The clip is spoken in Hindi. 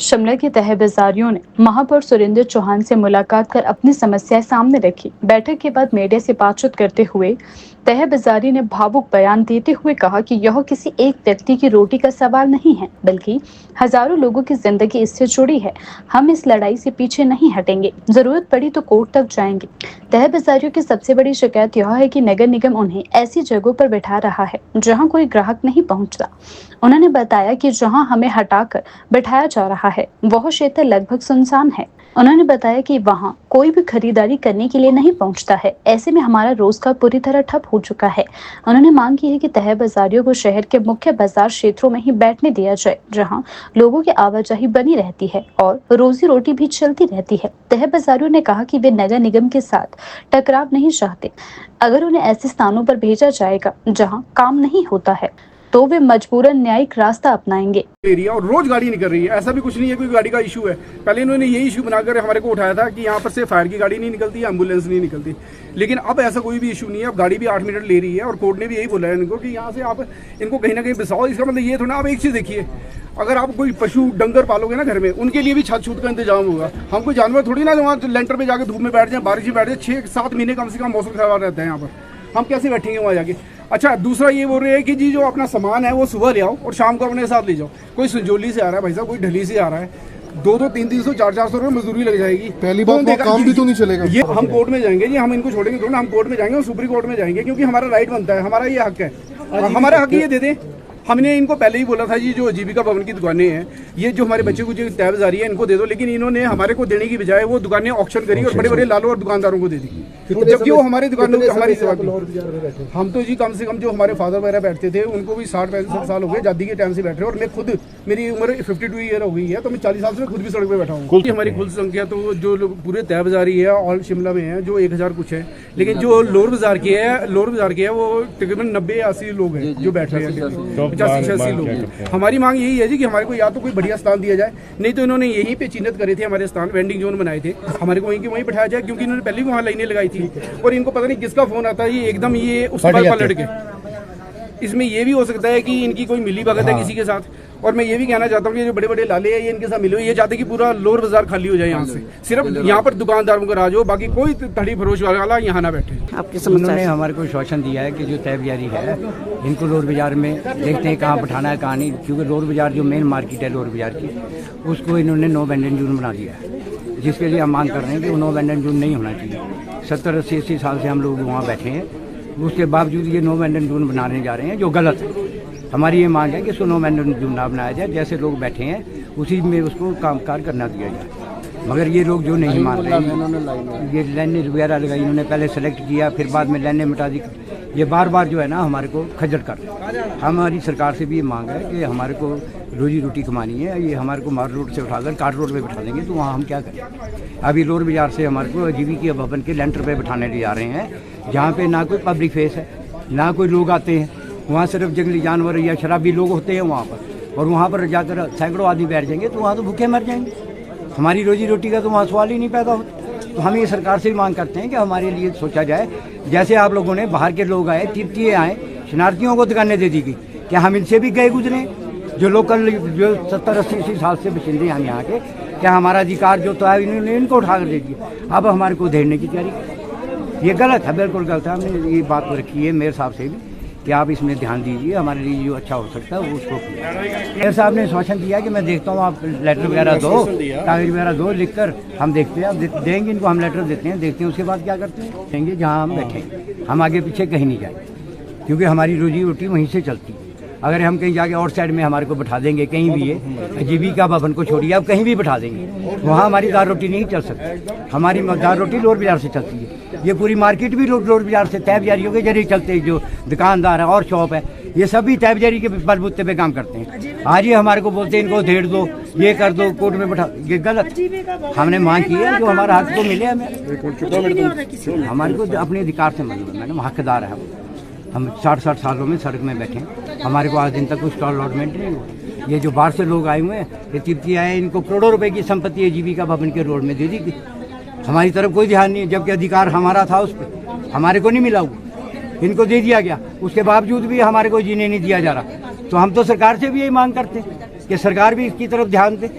शिमला के तह बाजारियों ने महापौर सुरेंद्र चौहान से मुलाकात कर अपनी समस्याएं सामने रखी। बैठक के बाद मीडिया से बातचीत करते हुए तह बाजारी ने भावुक बयान देते हुए कहा कि यह किसी एक व्यक्ति की रोटी का सवाल नहीं है, बल्कि हजारों लोगों की जिंदगी इससे जुड़ी है। हम इस लड़ाई से पीछे नहीं हटेंगे, जरूरत पड़ी तो कोर्ट तक जाएंगे। तह बाजारियों की सबसे बड़ी शिकायत यह है कि नगर निगम उन्हें ऐसी जगहों पर बैठा रहा है जहां कोई ग्राहक नहीं पहुंचता। उन्होंने बताया कि जहां हमें हटाकर बैठाया जा रहा है वह क्षेत्र लगभग सुनसान है। उन्होंने बताया कि वहां कोई भी खरीदारी करने के लिए नहीं पहुंचता है। ऐसे में हमारा रोजगार पूरी तरह ठप हो चुका है। उन्होंने मांग की है कि तह बाजारियों को शहर के मुख्य बाजार क्षेत्रों में ही बैठने दिया जाए, जहां लोगों की आवाजाही बनी रहती है और रोजी रोटी भी चलती रहती है। तह बाजारियों ने कहा कि वे नगर निगम के साथ टकराव नहीं चाहते। अगर उन्हें ऐसे स्थानों पर भेजा जाएगा जहाँ काम नहीं होता है तो वे मजबूरन न्यायिक रास्ता अपनाएंगे। ले रही है और रोज गाड़ी निकल रही है। ऐसा भी कुछ नहीं है कोई गाड़ी का इशू है। पहले इन्होंने ये इशू बनाकर हमारे को उठाया था कि यहाँ पर से फायर की गाड़ी नहीं निकलती, एम्बुलेंस नहीं निकलती, लेकिन अब ऐसा कोई भी इशू नहीं है। अब गाड़ी भी 8 मिनट ले रही है और कोर्ट ने भी यही बोला है इनको कि यहाँ से आप इनको कहीं ना कहीं बसाओ। इसका मतलब ये थोड़ा, आप एक चीज़ देखिए, अगर आप कोई पशु डंगर पालोगे ना घर में, उनके लिए भी छत छूत का इंतजाम होगा। हम कोई जानवर थोड़ी ना वहाँ लेंटर पे जाकर धूप में बैठ जाए, बारिश में बैठ जाए। 6-7 महीने कम से कम मौसम खराब रहता है यहाँ पर, हम कैसे बैठेंगे वहाँ जाके। अच्छा, दूसरा ये बोल रहे हैं कि जी जो अपना सामान है वो सुबह ले आओ और शाम को अपने साथ ले जाओ। कोई संजौली से आ रहा है भाई साहब, कोई ढली से आ रहा है, 200, 300, 400 रुपये मजदूरी लग जाएगी। पहली बात तो काम भी तो नहीं चलेगा। ये हम कोर्ट में जाएंगे जी, हम इनको छोड़ेंगे थोड़ा, हम कोर्ट में जाएंगे और सुप्रीम कोर्ट में जाएंगे, क्योंकि हमारा राइट बनता है, हमारा ये हक है, हमारा हक ये दे दें। हमने इनको पहले ही बोला था जी, जो जीविका भवन की दुकानें हैं, ये जो हमारे बच्चे को जो तय बाजारी है इनको दे दो, लेकिन इन्होंने हमारे को देने की बजाय वो दुकानें ऑक्शन करी और बड़े बड़े लालों और दुकानदारों को दे दी, जबकि वो हमारी दुकानों में हमारी सेवा की। हम तो जी कम से कम जो हमारे फादर वगैरह बैठते थे उनको भी 60-65 साल हो गए, आजादी के टाइम से बैठ रहे हैं। और मैं खुद, मेरी उम्र 52 ईयर हो गई है, तो मैं 40 साल से खुद भी सड़क पे बैठा हूँ। हमारी कुल संख्या तो जो लोग पूरे तय बाजारी है ऑल शिमला में है जो 1000 कुछ है, लेकिन जो लोअर बाजार की है वो तकरीबन 90-80 लोग हैं जो बैठ रहे हैं, 85-86 लोग। हमारी मांग यही है जी कि हमारे को या तो कोई बढ़िया स्थान दिया जाए, नहीं तो इन्होंने यहीं पे चिन्हित करे थे हमारे स्थान, वेंडिंग जोन बनाए थे, हमारे को वहीं के वहीं बैठाया जाए, क्योंकि इन्होंने पहले भी वहाँ लाइनें लगाई थी और इनको पता नहीं किसका फोन आता है, ये एकदम ये उस पर पलट के। इसमें ये भी हो सकता है कि इनकी कोई मिली भगत है किसी के साथ। और मैं ये भी कहना चाहता हूँ कि जो बड़े बड़े लाले हैं ये इनके साथ मिले हुए, ये चाहते कि पूरा लोअर बाजार खाली हो जाए, यहाँ से सिर्फ यहाँ पर दुकानदारों को राज हो, बाकी कोई तड़ी फरोश वाला यहाँ ना बैठे। आपकी समस्या ने हमारे को शासन दिया है कि जो तय बाजारी है इनको लोअर बाजार में देखते हैं कहाँ बैठाना है कहाँ नहीं, क्योंकि लोअर बाजार जो मेन मार्केट है लोअर बाजार की, उसको इन्होंने नो वेंडिंग जोन बना दिया है, जिसके लिए हम मांग कर रहे हैं कि वो नो वेंडिंग जोन नहीं होना चाहिए। 70-80 साल से हम लोग वहाँ बैठे हैं, उसके बावजूद ये नो वेंडिंग जोन बनाने जा रहे हैं, जो गलत है। हमारी ये मांग है कि इसको नो वेंडिंग जोन ना बनाया जाए, जैसे लोग बैठे हैं उसी में उसको कामकाज करना दिया जाए। मगर ये लोग जो नहीं मान रहे हैं, ये लाइनें वगैरह लगाई इन्होंने, पहले सेलेक्ट किया फिर बाद में लाइनें मिटा दी, ये बार बार जो है ना हमारे को खज्जल कर रहे हैं। हमारी सरकार से भी ये मांग है कि हमारे को रोजी रोटी कमानी है, ये हमारे को मार रोड से उठाकर काट रोड पे बिठा देंगे तो वहाँ हम क्या करें। अभी लोअर बाजार से हमारे को जीविका भवन के लेंटर पे बिठाने ले जा रहे हैं, जहाँ पे ना कोई पब्लिक फेस है, ना कोई लोग आते हैं, वहाँ सिर्फ जंगली जानवर या शराबी लोग होते हैं वहाँ पर, और वहाँ पर जाकर सैकड़ों आदमी बैठ जाएंगे तो वहाँ तो भूखे मर जाएंगे। हमारी रोजी रोटी का तो वहाँ सवाल ही नहीं पैदा होता। तो हम ये सरकार से भी मांग करते हैं कि हमारे लिए सोचा जाए, जैसे आप लोगों ने बाहर के लोग आए, तीर्थिये आए, शरणार्थियों को दुकानें दे दी गई, क्या हम इनसे भी गए गुजरे, जो लोकल जो 70-80 साल से बशिंदे हैं यहाँ के, क्या हमारा अधिकार जो तो है इन्होंने इनको उठा कर दे दिया, अब हमारे को धेरने की तैयारी। ये गलत है, बिल्कुल गलत है। हमने ये बात रखी है मेयर साहब से भी कि आप इसमें ध्यान दीजिए, हमारे लिए जो अच्छा हो सकता है वो उसको। मेयर साहब ने आश्वासन दिया कि मैं देखता हूँ, आप लेटर वगैरह दो, कागज वगैरह दो, लिख कर हम देखते हैं, अब देंगे इनको, हम लेटर देते हैं, देखते हैं उसके बाद क्या करते हैं, देंगे जहाँ हम बैठे, हम आगे पीछे कहीं नहीं जाएंगे, क्योंकि हमारी रोजी रोटी वहीं से चलती है। अगर हम कहीं जाके और साइड में हमारे को बैठा देंगे, कहीं भी है जीविका भवन को छोड़िए, आप कहीं भी बैठा देंगे, वहाँ हमारी दाल रोटी नहीं चल सकती। हमारी दाल रोटी लोअर बाजार से चलती है, ये पूरी मार्केट भी लोअर बाजार से तय बाजारियों के जरिए चलते हैं, जो दुकानदार है और शॉप है ये सभी तय बाजारी के बलबूते पे काम करते हैं। आज ये हमारे को बोलते हैं इनको धेड़ दो, ये कर दो, कोर्ट में बैठा, ये गलत। हमने मांग की है जो हमारा हक तो मिले हमें, हमारे को अपने अधिकार से मतलब मैडम हकदार है हम 60 सालों में सड़क में बैठे हैं, हमारे को आज दिन तक कुछ अलॉटमेंट नहीं हुआ। ये जो बाहर से लोग आए हुए हैं, ये तीर्थी आए, इनको करोड़ों रुपए की संपत्ति है जीविका भवन के रोड में दे दी गई, हमारी तरफ कोई ध्यान नहीं है, जबकि अधिकार हमारा था उस पर, हमारे को नहीं मिला हुआ, इनको दे दिया गया, उसके बावजूद भी हमारे को जीने नहीं दिया जा रहा। तो हम तो सरकार से भी यही मांग करते हैं कि सरकार भी इसकी तरफ ध्यान दे।